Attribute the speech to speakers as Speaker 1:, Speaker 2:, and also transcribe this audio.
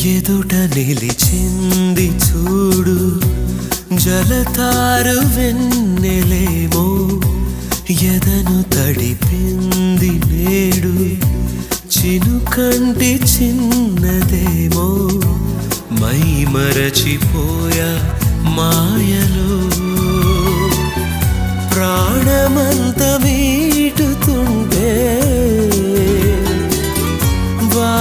Speaker 1: ఎదుట నిలిచింది చూడు జలతారు వెన్నెలేమో ఎదను తడిపింది నేడు చినుకంటి చిన్నదేమో మై మరచిపోయా మాయలో ప్రాణమంత మీటుతుంటే